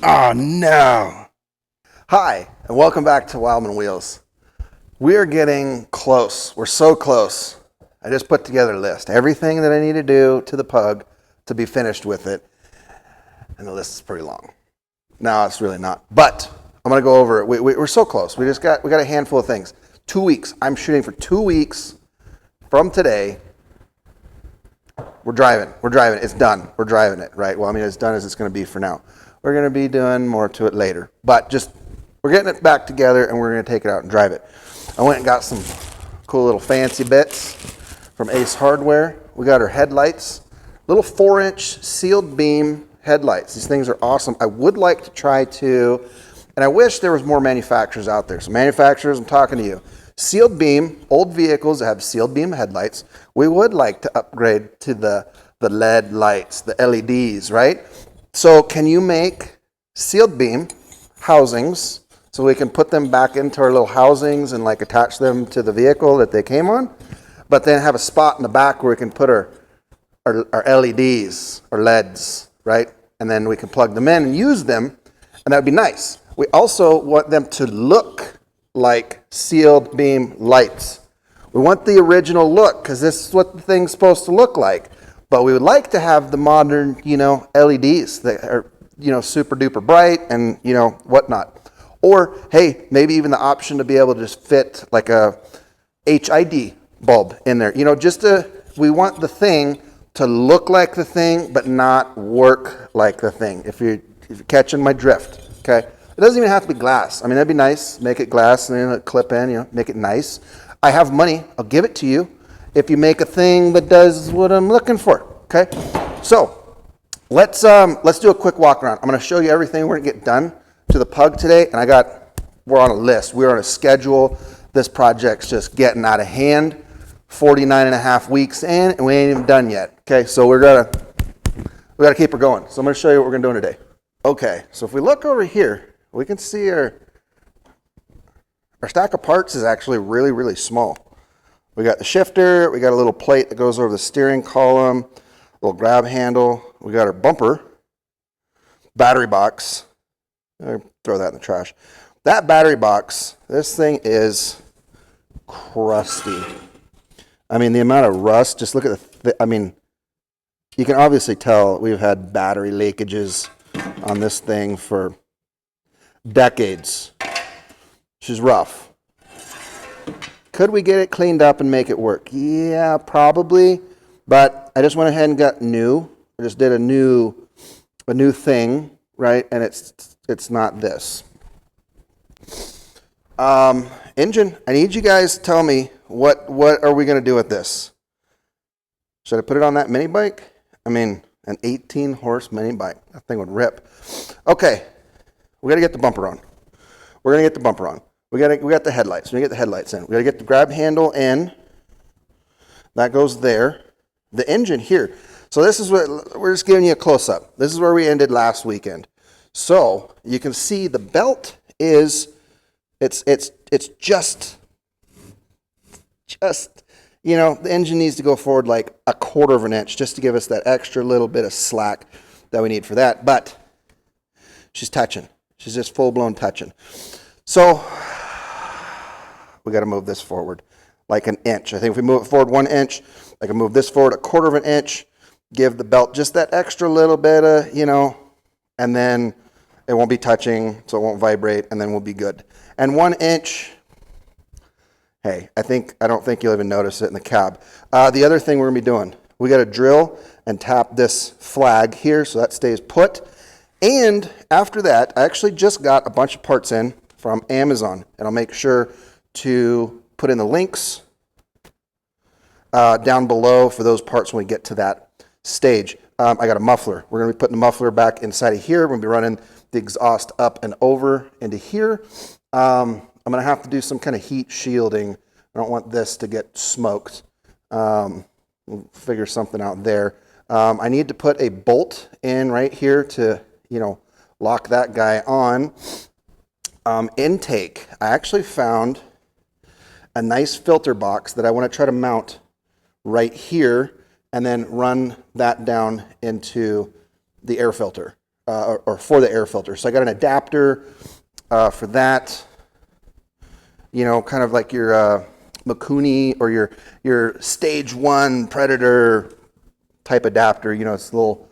Oh no! Hi, and welcome back to Wildman Wheels. We are getting close. We're so close. I just put together a list. Everything that I need to do to the pug to be finished with it. And the list is pretty long. No, it's really not. But I'm going to go over it. We're so close. We got a handful of things. 2 weeks. I'm shooting for 2 weeks from today. We're driving. It's done. We're driving it, right? Well, I mean, as done as it's going to be for now. We're going to be doing more to it later. But just, we're getting it back together and we're going to take it out and drive it. I went and got some cool little fancy bits from Ace Hardware. We got our headlights. Little 4-inch sealed beam headlights. These things are awesome. I would like to try to, and I wish there was more manufacturers out there. So manufacturers, I'm talking to you. Sealed beam, old vehicles that have sealed beam headlights, we would like to upgrade to the LED lights, the LEDs, right? So can you make sealed beam housings so we can put them back into our little housings and like attach them to the vehicle that they came on, but then have a spot in the back where we can put our LEDs or LEDs, right? And then we can plug them in and use them, and that would be nice. We also want them to look like sealed beam lights. We want the original look because this is what the thing's supposed to look like. But we would like to have the modern, LEDs that are, super duper bright and, whatnot. Or, hey, maybe even the option to be able to just fit like a HID bulb in there. We want the thing to look like the thing, but not work like the thing. If you're catching my drift, okay? It doesn't even have to be glass. I mean, that'd be nice. Make it glass and then clip in, make it nice. I have money. I'll give it to you if you make a thing that does what I'm looking for, okay? So let's do a quick walk around. I'm going to show you everything we're going to get done to the pug today, and we're on a list. We're on a schedule. This project's just getting out of hand. 49 and a half weeks in, and we ain't even done yet, okay? So we got to keep her going. So I'm going to show you what we're going to do today. Okay, so if we look over here, we can see our stack of parts is actually really, really small. We got the shifter, we got a little plate that goes over the steering column, a little grab handle, we got our bumper, battery box. I'll throw that in the trash. That battery box, this thing is crusty. I mean, the amount of rust, just look at you can obviously tell we've had battery leakages on this thing for decades. She's rough. Could we get it cleaned up and make it work? Yeah, probably. But I just went ahead and got new. I just did a new thing, right? And it's not this. Engine. I need you guys to tell me what are we going to do with this? Should I put it on that mini bike? I mean, an 18 horse mini bike. That thing would rip. Okay, we got to get the bumper on. We're going to get the bumper on. We got the headlights. We got the headlights in. We got to get the grab handle in. That goes there. The engine here. So this is what we're just giving you a close up. This is where we ended last weekend. So you can see the belt is it's just the engine needs to go forward like a 1/4 of an inch just to give us that extra little bit of slack that we need for that. But she's touching. She's just full blown touching. So we got to move this forward like an inch. I think if we move it forward 1 inch, I can move this forward a 1/4 of an inch, give the belt just that extra little bit of, and then it won't be touching, so it won't vibrate, and then we'll be good. And 1 inch, hey, I don't think you'll even notice it in the cab. The other thing we're going to be doing, we got to drill and tap this flag here so that stays put. And after that, I actually just got a bunch of parts in from Amazon, and I'll make sure to put in the links down below for those parts when we get to that stage. I got a muffler. We're going to be putting the muffler back inside of here. We're going to be running the exhaust up and over into here. I'm going to have to do some kind of heat shielding. I don't want this to get smoked. We'll figure something out there. I need to put a bolt in right here to, lock that guy on. Intake. I actually found a nice filter box that I want to try to mount right here and then run that down into the air filter. or for the air filter. So I got an adapter for that, you know, kind of like your Mikuni or your stage 1 Predator type adapter. You know, it's a little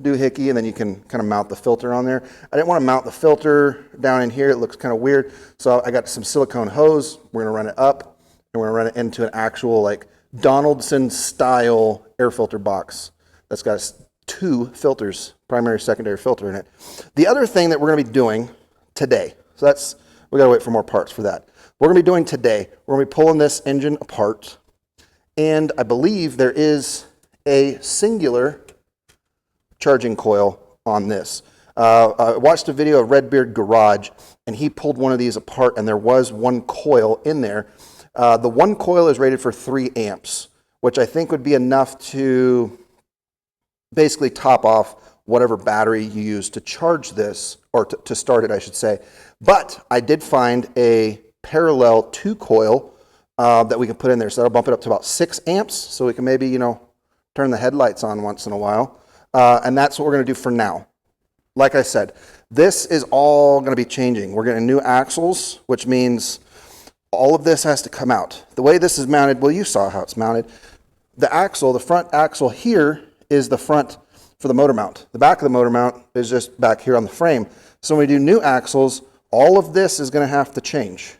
doohickey, and then you can kind of mount the filter on there. I didn't want to mount the filter down in here. It looks kind of weird. So I got some silicone hose. We're going to run it up, and we're going to run it into an actual like Donaldson style air filter box that's got 2 filters, primary, secondary filter in it. The other thing that we're going to be doing today, so that's, we got to wait for more parts for that. We're going to be doing today, we're going to be pulling this engine apart, and I believe there is a singular charging coil on this. I watched a video of Redbeard Garage, and he pulled one of these apart, and there was one coil in there. The one coil is rated for 3 amps, which I think would be enough to basically top off whatever battery you use to charge this, or to start it, I should say. But I did find a parallel 2 coil that we can put in there, so that'll bump it up to about 6 amps, so we can maybe, you know, turn the headlights on once in a while. And that's what we're going to do for now. Like I said, this is all going to be changing. We're getting new axles, which means all of this has to come out. The way this is mounted, well, you saw how it's mounted. The axle, the front axle here is the front for the motor mount. The back of the motor mount is just back here on the frame. So when we do new axles, all of this is going to have to change.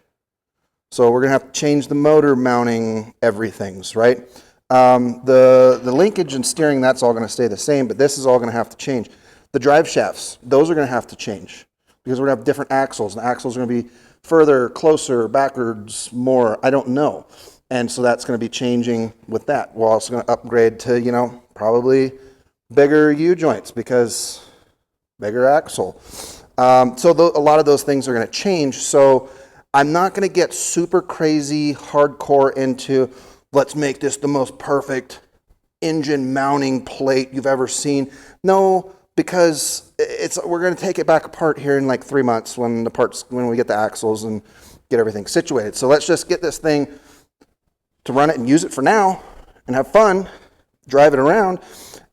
So we're going to have to change the motor mounting everything's, right? The linkage and steering, that's all going to stay the same, but this is all going to have to change. The drive shafts, those are going to have to change because we're going to have different axles. The axles are going to be further, closer, backwards, more, I don't know. And so that's going to be changing with that. We're also going to upgrade to, you know, probably bigger U-joints because bigger axle. So a lot of those things are going to change. So I'm not going to get super crazy, hardcore into let's make this the most perfect engine mounting plate you've ever seen. No, because we're going to take it back apart here in like 3 months when we get the axles and get everything situated. So let's just get this thing to run it and use it for now and have fun, drive it around,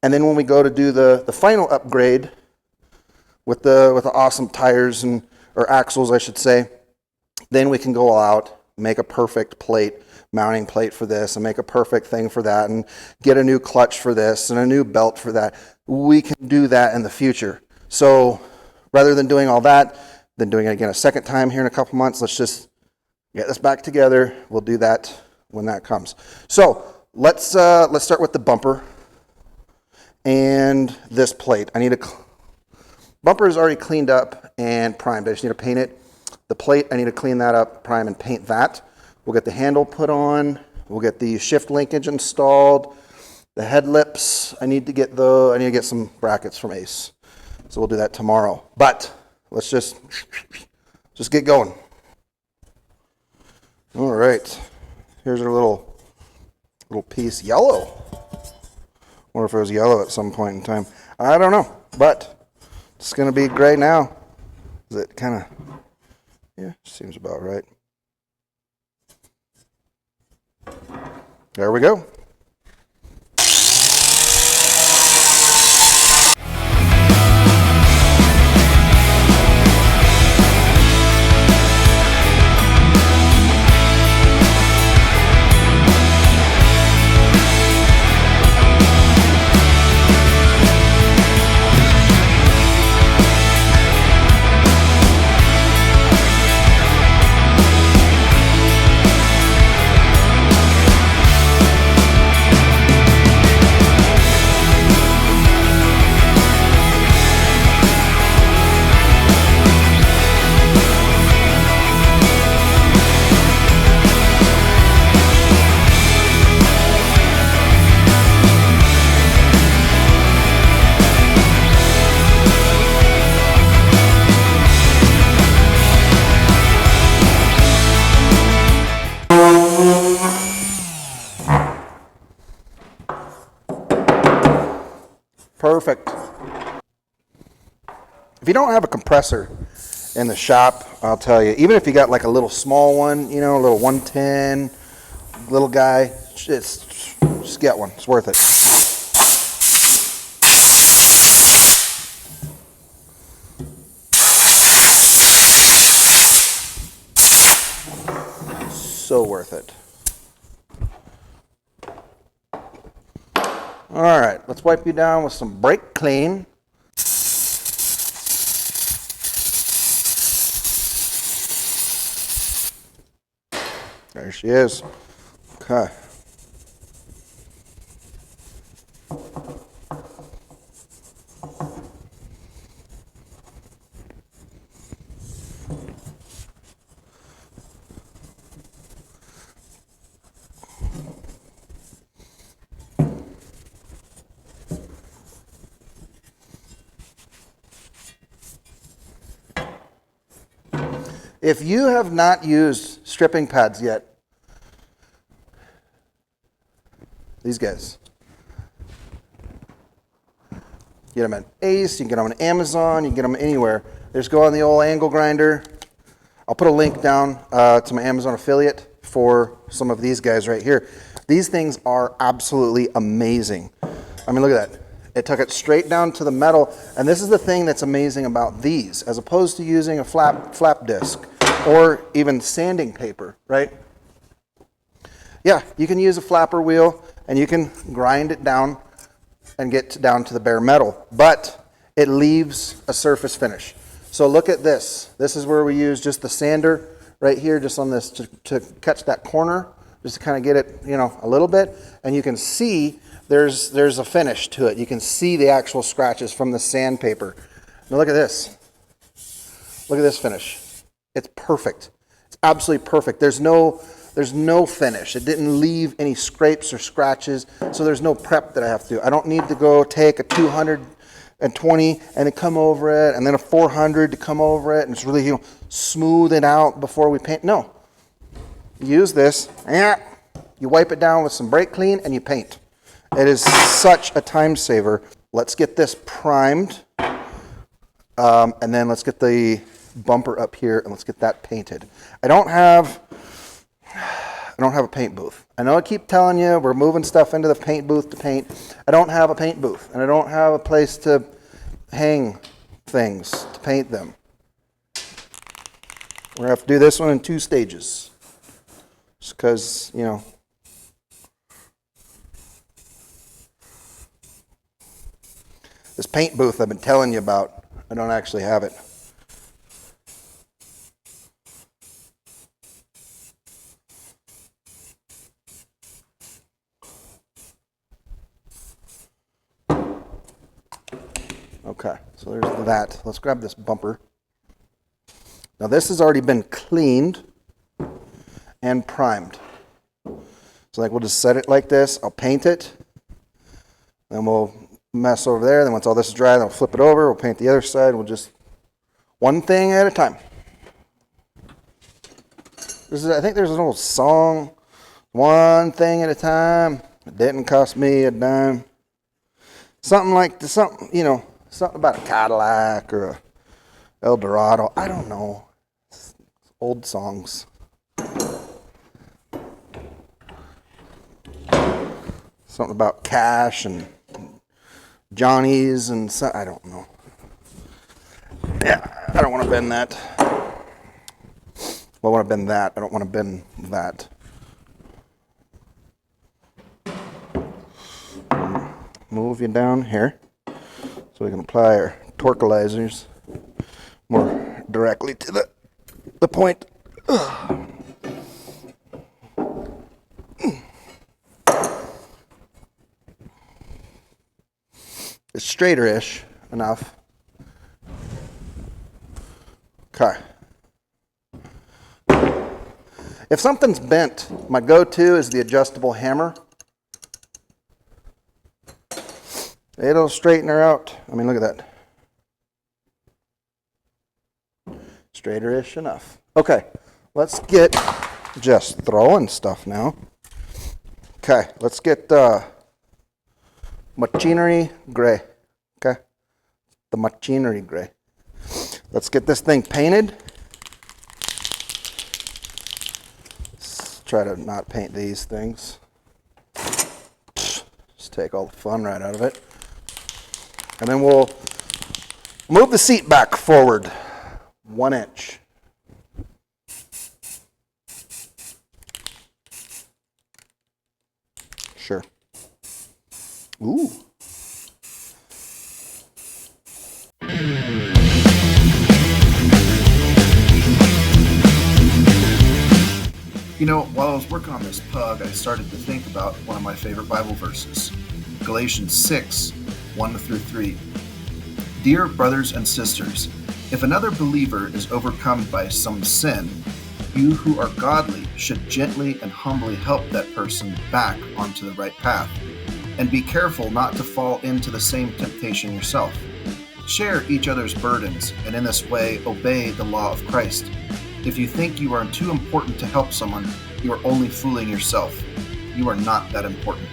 and then when we go to do the final upgrade with the awesome tires or axles, I should say, then we can go all out, make a perfect plate, mounting plate for this, and make a perfect thing for that, and get a new clutch for this and a new belt for that. We can do that in the future. So rather than doing all that, then doing it again a second time here in a couple months, let's just get this back together. We'll do that when that comes. So let's start with the bumper and this plate. Bumper is already cleaned up and primed. I just need to paint it. The plate, I need to clean that up, prime and paint that. We'll get the handle put on. We'll get the shift linkage installed. The head lips, I need to get some brackets from Ace. So we'll do that tomorrow. But let's just get going. All right. Here's our little piece. Yellow. Wonder if it was yellow at some point in time. I don't know. But it's going to be gray now. Is it kind of... Yeah, seems about right. There we go. Perfect. If you don't have a compressor in the shop, I'll tell you, even if you got like a little small one, you know, a little 110, little guy, just get one. It's worth it. worth it. All right, let's wipe you down with some brake clean. There she is. Okay. If you have not used stripping pads yet, these guys, get them at Ace, you can get them on Amazon, you can get them anywhere. They just go on the old angle grinder. I'll put a link down to my Amazon affiliate for some of these guys right here. These things are absolutely amazing. I mean, look at that. It took it straight down to the metal, and this is the thing that's amazing about these, as opposed to using a flap disc or even sanding paper, right? Yeah, you can use a flapper wheel and you can grind it down and get down to the bare metal, but it leaves a surface finish. So look at this. This is where we use just the sander right here, just on this to catch that corner, just to kind of get it, you know, a little bit, and you can see there's a finish to it. You can see the actual scratches from the sandpaper. Now look at this. Look at this finish. It's perfect. It's absolutely perfect. There's no finish. It didn't leave any scrapes or scratches, so there's no prep that I have to do. I don't need to go take a 220 and then come over it, and then a 400 to come over it, and it's really, you know, smooth it out before we paint. No. You use this, you wipe it down with some brake clean, and you paint. It is such a time saver. Let's get this primed, and then let's get the bumper up here, and let's get that painted. I don't have a paint booth. I know I keep telling you we're moving stuff into the paint booth to paint. I don't have a paint booth, and I don't have a place to hang things to paint them. We're gonna have to do this one in 2 stages, just because, you know. This paint booth I've been telling you about, I don't actually have it. Okay, so there's that. Let's grab this bumper. Now this has already been cleaned and primed. So like we'll just set it like this. I'll paint it. Then we'll mess over there. Then once all this is dry, then we'll flip it over. We'll paint the other side. We'll just one thing at a time. I think there's an old song, one thing at a time. It didn't cost me a dime. Something like this, something, you know, something about a Cadillac or a El Dorado. I don't know. It's old songs. Something about cash and Johnny's and I don't know. Yeah, I don't want to bend that. Well, I want to bend that. I don't want to bend that. Move you down here so we can apply our torquilizers more directly to the point. It's straighter-ish enough. Okay. If something's bent, my go-to is the adjustable hammer. It'll straighten her out. I mean, look at that. Straighter-ish enough. Okay, let's get just throwing stuff now. Okay, let's get machinery gray. Okay, the machinery gray. Let's get this thing painted. Let's try to not paint these things. Just take all the fun right out of it. And then we'll move the seat back forward 1 inch. sure. Ooh. You know, while I was working on this pug, I started to think about one of my favorite Bible verses, Galatians 6, 1-3. Dear brothers and sisters, if another believer is overcome by some sin, you who are godly should gently and humbly help that person back onto the right path, and be careful not to fall into the same temptation yourself. Share each other's burdens, and in this way obey the law of Christ. If you think you are too important to help someone, you are only fooling yourself. You are not that important.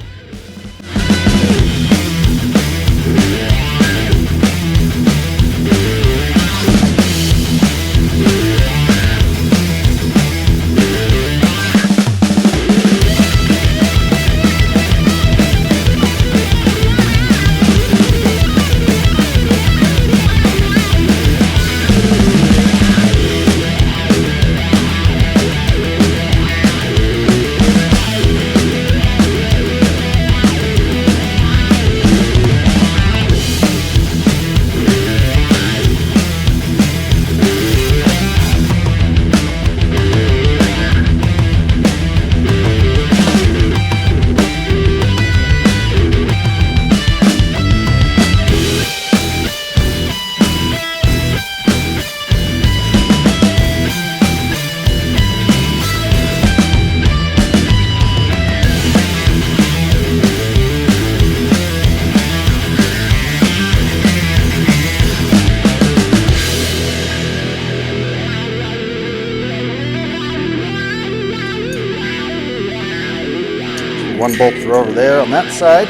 One bolt through over there on that side.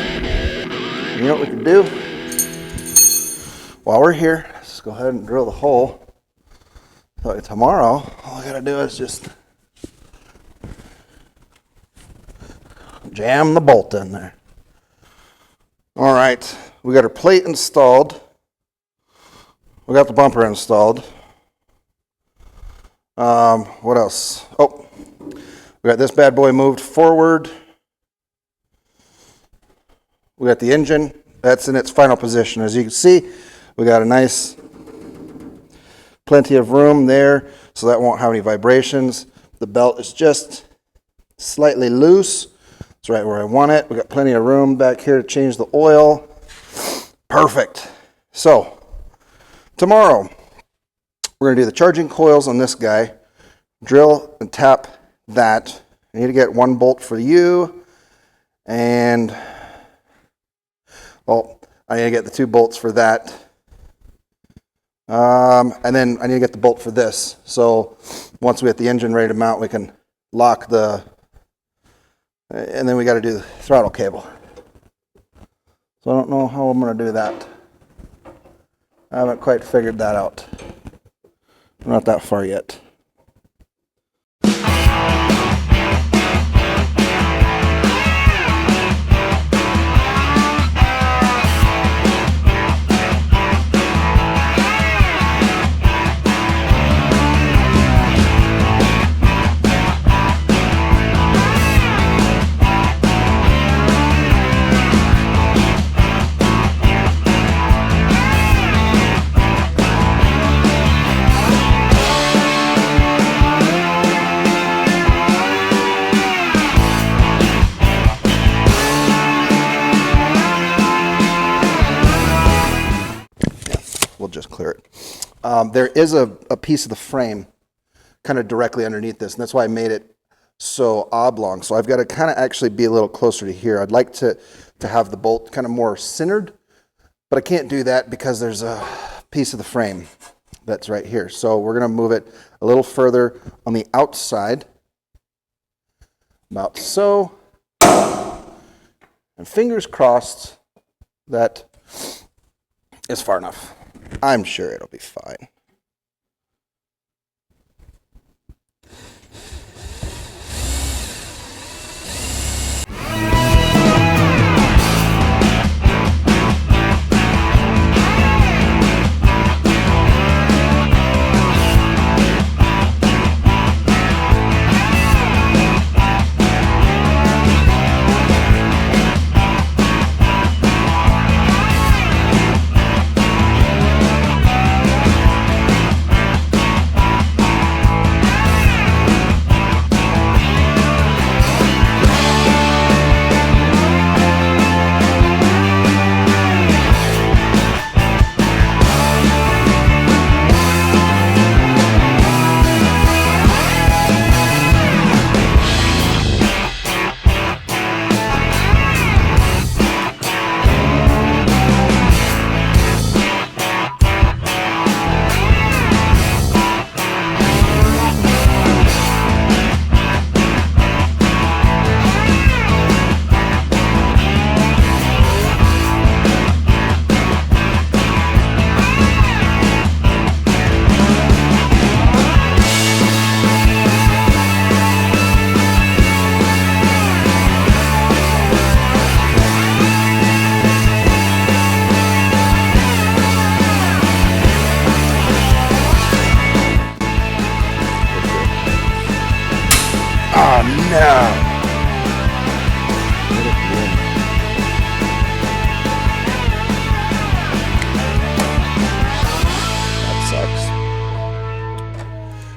You know what we can do? While we're here, let's go ahead and drill the hole. So tomorrow, all I gotta do is just jam the bolt in there. All right, we got our plate installed. We got the bumper installed. What else? Oh, we got this bad boy moved forward. We got the engine, that's in its final position. As you can see, we got a nice, plenty of room there, so that won't have any vibrations. The belt is just slightly loose. It's right where I want it. We got plenty of room back here to change the oil. Perfect. So, tomorrow, we're gonna do the charging coils on this guy, drill and tap that. I need to get one bolt for you, and well, I need to get the 2 bolts for that. And then I need to get the bolt for this. So once we get the engine ready to mount, we can lock the, and then we got to do the throttle cable. So I don't know how I'm going to do that. I haven't quite figured that out. I'm not that far yet. Just clear it. There is a piece of the frame kind of directly underneath this, and that's why I made it so oblong. So I've got to kind of actually be a little closer to here. I'd like to have the bolt kind of more centered, but I can't do that because there's a piece of the frame that's right here. So we're going to move it a little further on the outside, about so, and fingers crossed that is far enough. I'm sure it'll be fine.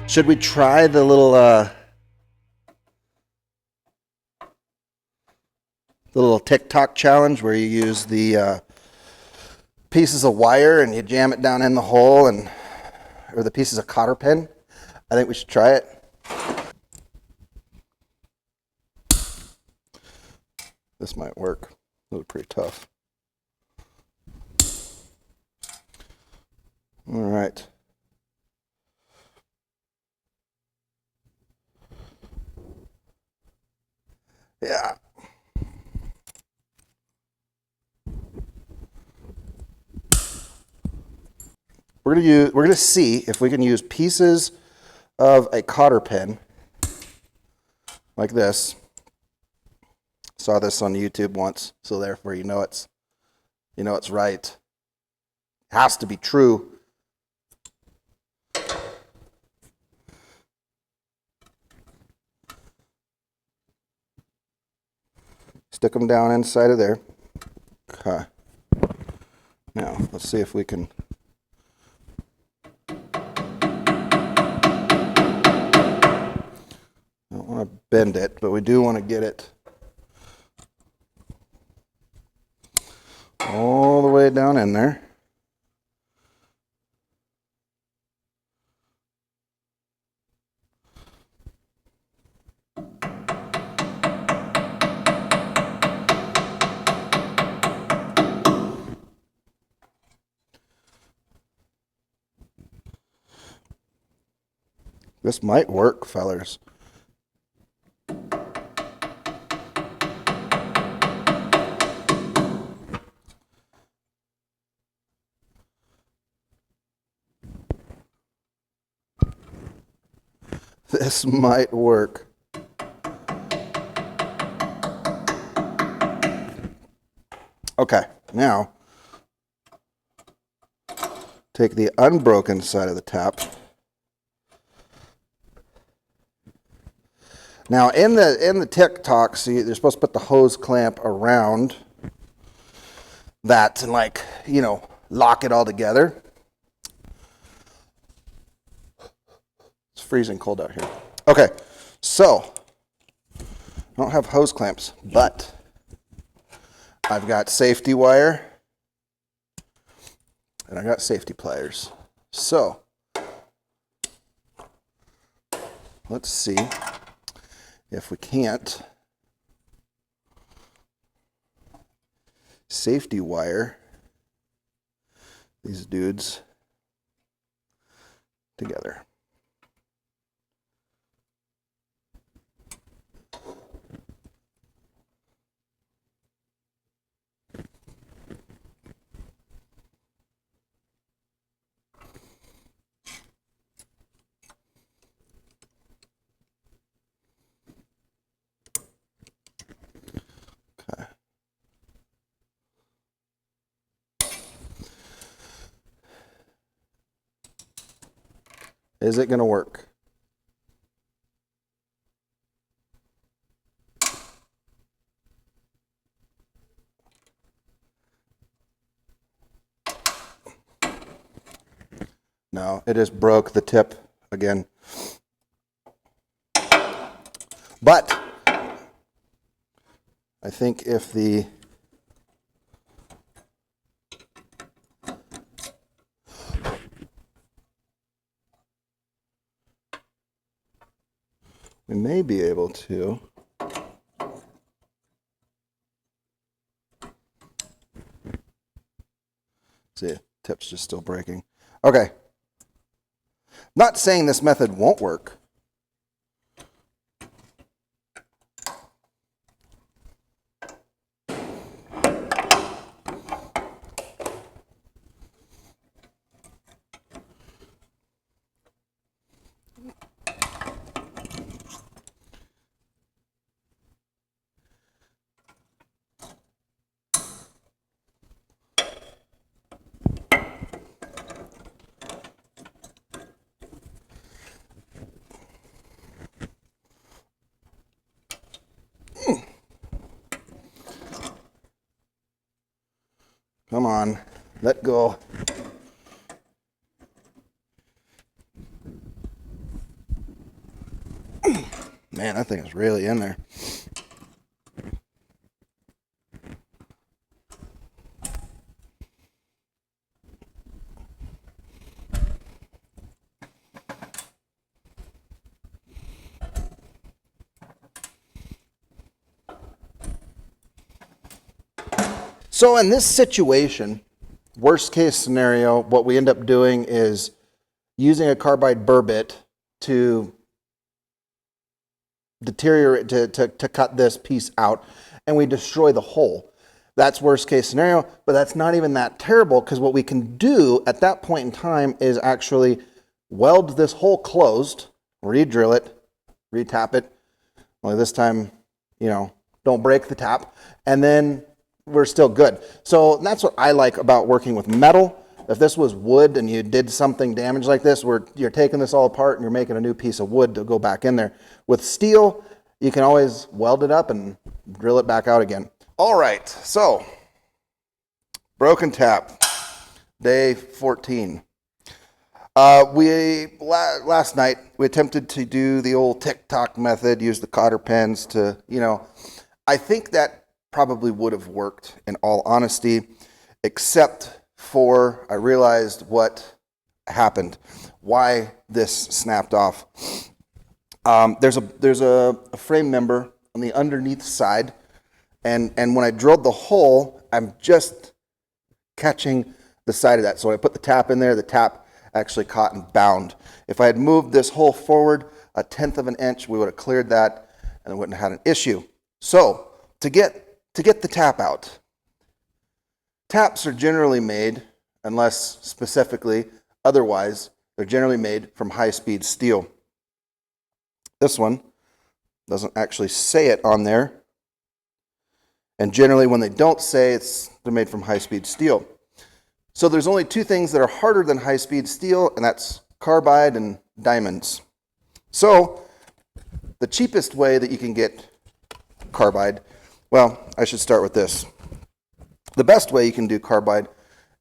Should we try the little TikTok challenge where you use the pieces of wire and you jam it down in the hole, or the pieces of cotter pin? I think we should try it. This might work. It'll be pretty tough. All right. Yeah. We're gonna see if we can use pieces of a cotter pin like this. Saw this on YouTube once, so therefore you know it's right. Has to be true. Stick them down inside of there. Okay. Now let's see if we can. I don't want to bend it, but we do want to get it all the way down in there. This might work, fellers. This might work. Okay, now take the unbroken side of the tap. Now in the TikTok, see, they're supposed to put the hose clamp around that and lock it all together. It's freezing cold out here. Okay, so I don't have hose clamps, but I've got safety wire and I got safety pliers. So let's see if we can't safety wire these dudes together. Is it going to work? No, it just broke the tip again. But I think if we may be able to see, tip's just still breaking. Okay. Not saying this method won't work. Come on, let go. Man, that thing is really in there. So in this situation, worst case scenario, what we end up doing is using a carbide burr bit to deteriorate, to cut this piece out, and we destroy the hole. That's worst case scenario, but that's not even that terrible, because what we can do at that point in time is actually weld this hole closed, re-drill it, re-tap it. Only this time, don't break the tap, and then we're still good. So that's what I like about working with metal. If this was wood and you did something damaged like this, where you're taking this all apart and you're making a new piece of wood to go back in there. With steel, you can always weld it up and drill it back out again. All right, so broken tap, day 14. Last night we attempted to do the old tick-tock method, use the cotter pens to, I think that probably would have worked in all honesty, except for I realized what happened, why this snapped off. There's a frame member on the underneath side, and when I drilled the hole, I'm just catching the side of that. So when I put the tap in there, the tap actually caught and bound. If I had moved this hole forward 1/10 of an inch, we would have cleared that and wouldn't have had an issue. So to get the tap out, taps are generally made, unless specifically otherwise, they're generally made from high-speed steel. This one doesn't actually say it on there. And generally when they don't say, they're made from high-speed steel. So there's only two things that are harder than high-speed steel, and that's carbide and diamonds. So the cheapest way that you can get carbide, well, I should start with this. The best way you can do carbide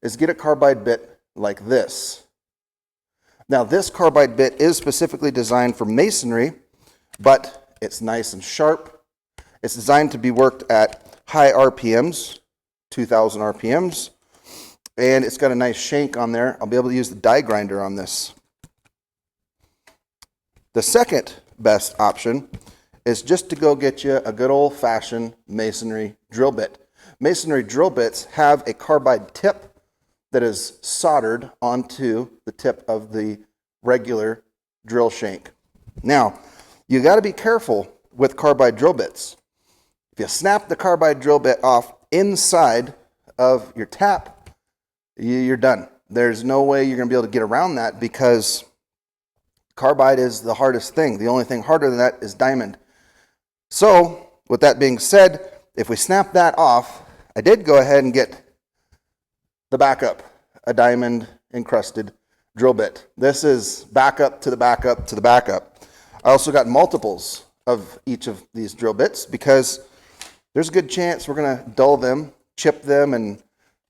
is get a carbide bit like this. Now, this carbide bit is specifically designed for masonry, but it's nice and sharp. It's designed to be worked at high RPMs, 2,000 RPMs, and it's got a nice shank on there. I'll be able to use the die grinder on this. The second best option is just to go get you a good old-fashioned masonry drill bit. Masonry drill bits have a carbide tip that is soldered onto the tip of the regular drill shank. Now, you got to be careful with carbide drill bits. If you snap the carbide drill bit off inside of your tap, you're done. There's no way you're going to be able to get around that, because carbide is the hardest thing. The only thing harder than that is diamond. So, with that being said, if we snap that off, I did go ahead and get the backup, a diamond encrusted drill bit. This is backup to the backup to the backup. I also got multiples of each of these drill bits, because there's a good chance we're going to dull them, chip them, and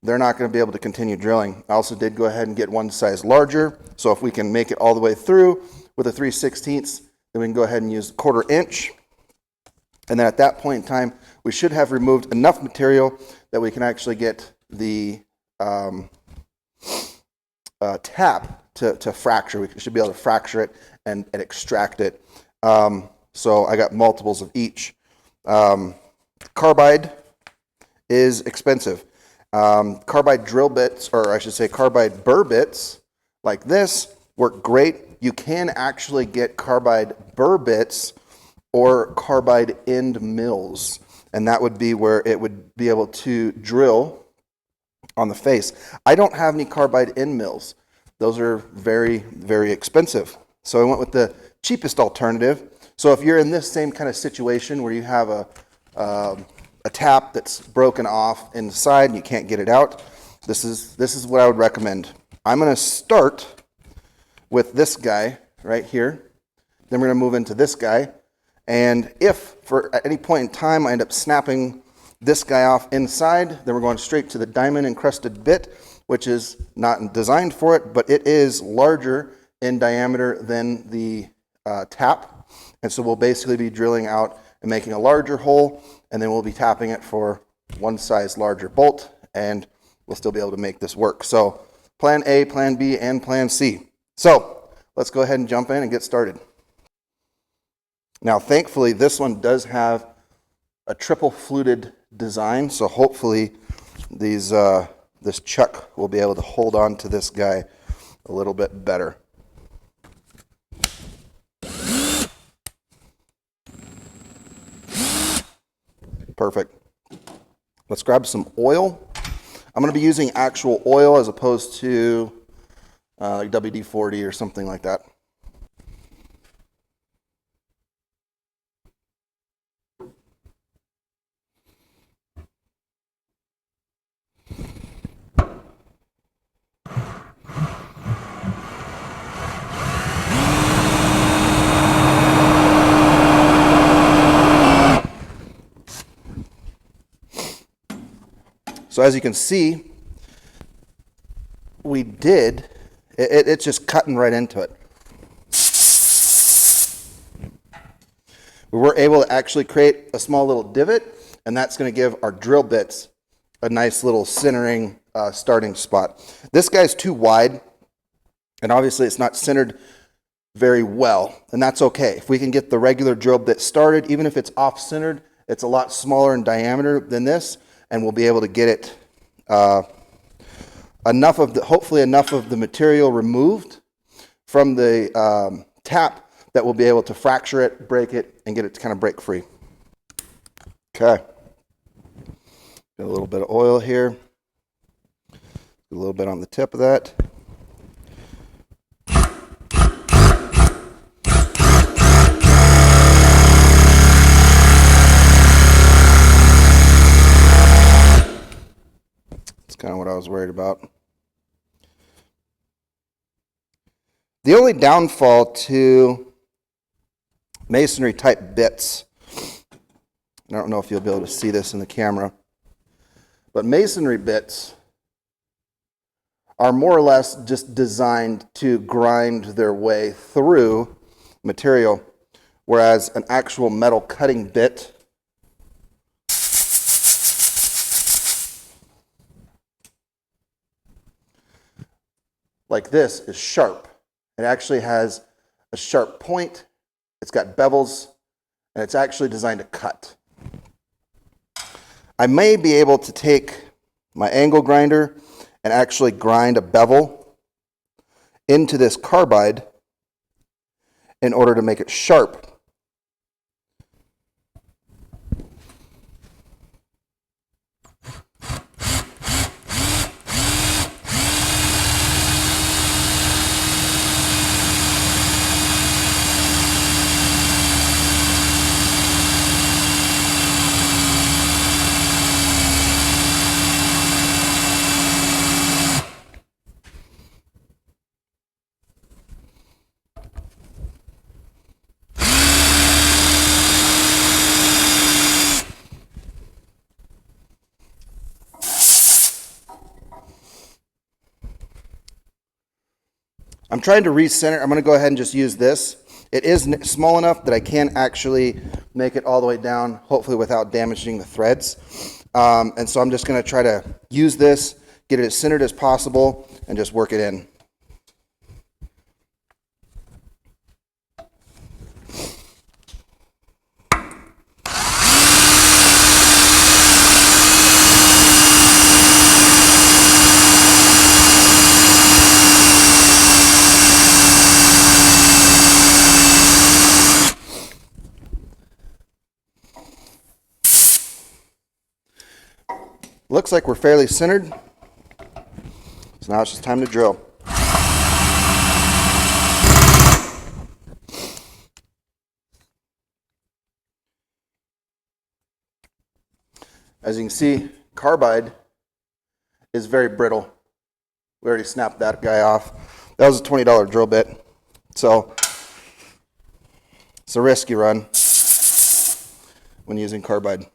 they're not going to be able to continue drilling. I also did go ahead and get one size larger, so if we can make it all the way through with a 3/16, then we can go ahead and use a 1/4 inch. And then at that point in time, we should have removed enough material that we can actually get the tap to fracture. We should be able to fracture it and extract it. So I got multiples of each. Carbide is expensive. Carbide drill bits, or I should say carbide burr bits like this, work great. You can actually get carbide burr bits or carbide end mills, and that would be where it would be able to drill on the face. I don't have any carbide end mills. Those are very, very expensive. So I went with the cheapest alternative. So if you're in this same kind of situation where you have a tap that's broken off inside and you can't get it out, this is what I would recommend. I'm going to start with this guy right here. Then we're going to move into this guy. And if for at any point in time I end up snapping this guy off inside, then we're going straight to the diamond encrusted bit, which is not designed for it, but it is larger in diameter than the tap. And so we'll basically be drilling out and making a larger hole, and then we'll be tapping it for one size larger bolt, and we'll still be able to make this work. So plan A, plan B, and plan C. So let's go ahead and jump in and get started. Now, thankfully, this one does have a triple fluted design, so hopefully these this chuck will be able to hold on to this guy a little bit better. Perfect. Let's grab some oil. I'm going to be using actual oil as opposed to like WD-40 or something like that. So as you can see, it's just cutting right into it. We were able to actually create a small little divot, and that's going to give our drill bits a nice little centering starting spot. This guy's too wide, and obviously it's not centered very well, and that's okay. If we can get the regular drill bit started, even if it's off-centered, it's a lot smaller in diameter than this, and we'll be able to get it hopefully enough of the material removed from the tap that we'll be able to fracture it, break it, and get it to kind of break free. Okay. Got a little bit of oil here. A little bit on the tip of that. Kind of what I was worried about. The only downfall to masonry type bits, I don't know if you'll be able to see this in the camera, but masonry bits are more or less just designed to grind their way through material, whereas an actual metal cutting bit like this is sharp. It actually has a sharp point, it's got bevels, and it's actually designed to cut. I may be able to take my angle grinder and actually grind a bevel into this carbide in order to make it sharp. I'm trying to recenter. I'm going to go ahead and just use this. It is small enough that I can actually make it all the way down, hopefully without damaging the threads. And so I'm just going to try to use this, get it as centered as possible, and just work it in. Looks like we're fairly centered, so now it's just time to drill. As you can see, carbide is very brittle. We already snapped that guy off. That was a $20 drill bit, so it's a risky run when using carbide.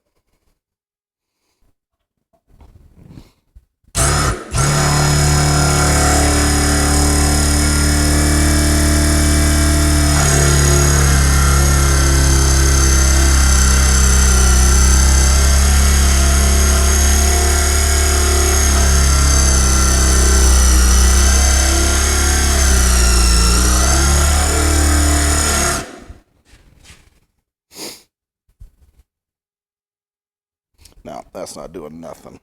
No, that's not doing nothing.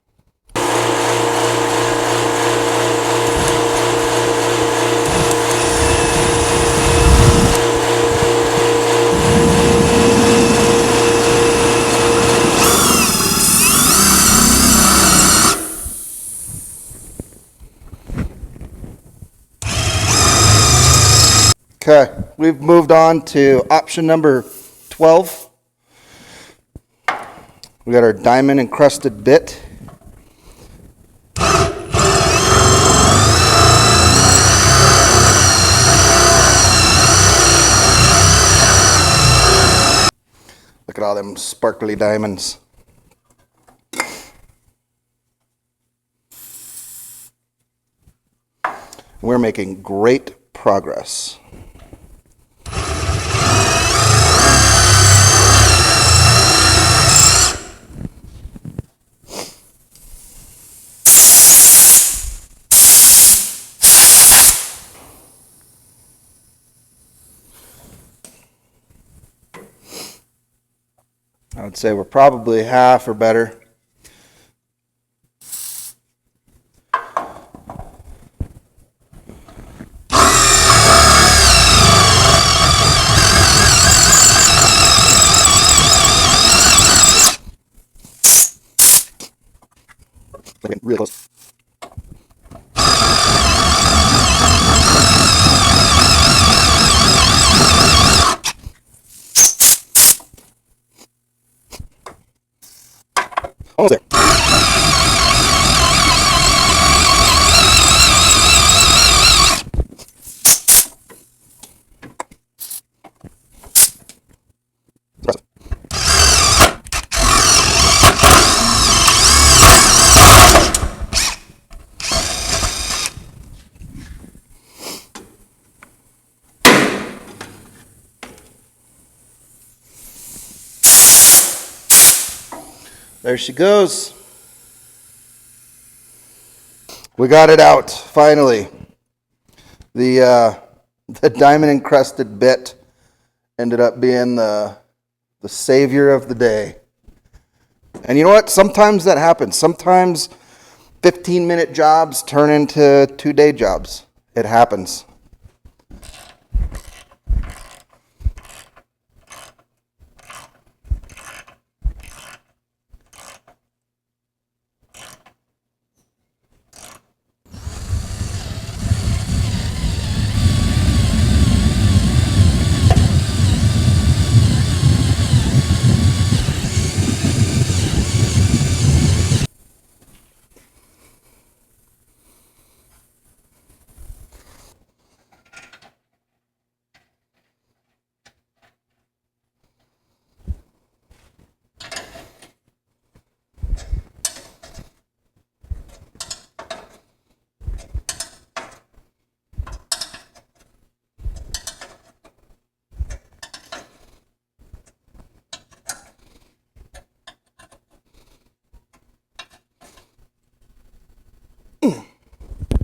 Okay, we've moved on to option number 12. We got our diamond encrusted bit. Look at all them sparkly diamonds. We're making great progress. I would say we're probably half or better. Really close. Almost there. There she goes. We got it out, finally. The diamond encrusted bit ended up being the savior of the day. And you know what? Sometimes that happens. Sometimes 15-minute jobs turn into 2-day jobs. It happens.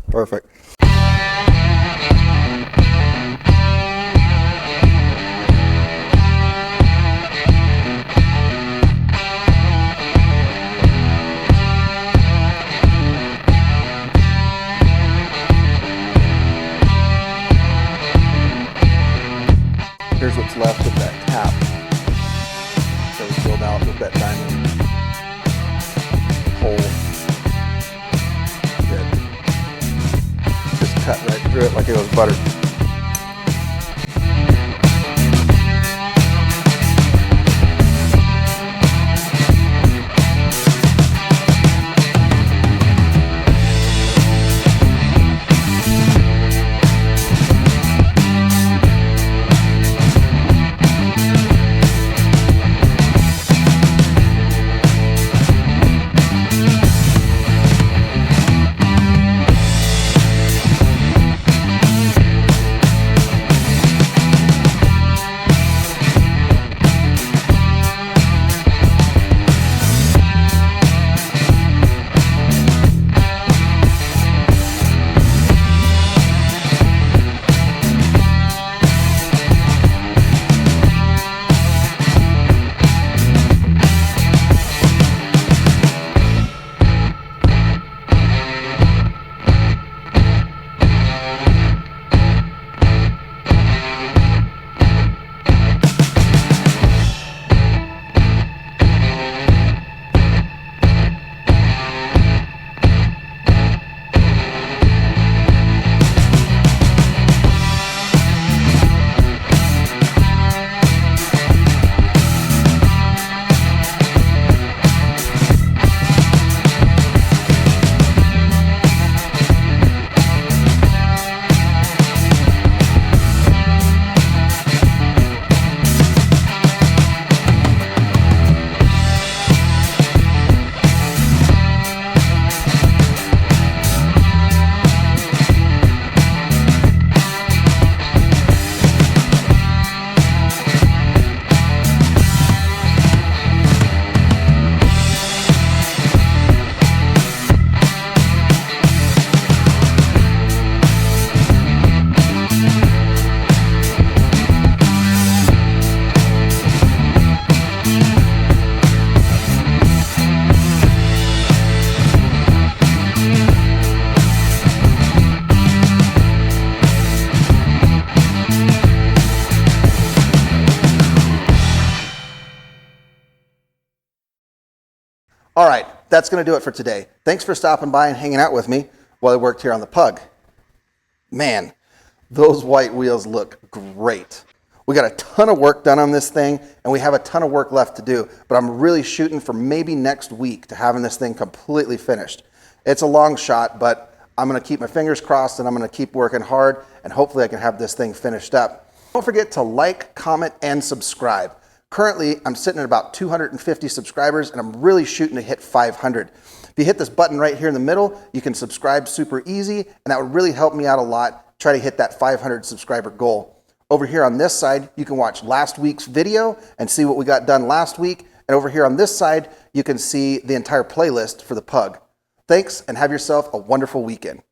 Perfect. Here's what's left of that tap that was filled out with that diamond hole that just cut right through it like it was buttered. All right, that's going to do it for today. Thanks for stopping by and hanging out with me while I worked here on the Pug. Man, those white wheels look great. We got a ton of work done on this thing, and we have a ton of work left to do, but I'm really shooting for maybe next week to having this thing completely finished. It's a long shot, but I'm going to keep my fingers crossed, and I'm going to keep working hard, and hopefully I can have this thing finished up. Don't forget to like, comment, and subscribe. Currently, I'm sitting at about 250 subscribers, and I'm really shooting to hit 500. If you hit this button right here in the middle, you can subscribe super easy, and that would really help me out a lot, try to hit that 500 subscriber goal. Over here on this side, you can watch last week's video and see what we got done last week. And over here on this side, you can see the entire playlist for the Pug. Thanks, and have yourself a wonderful weekend.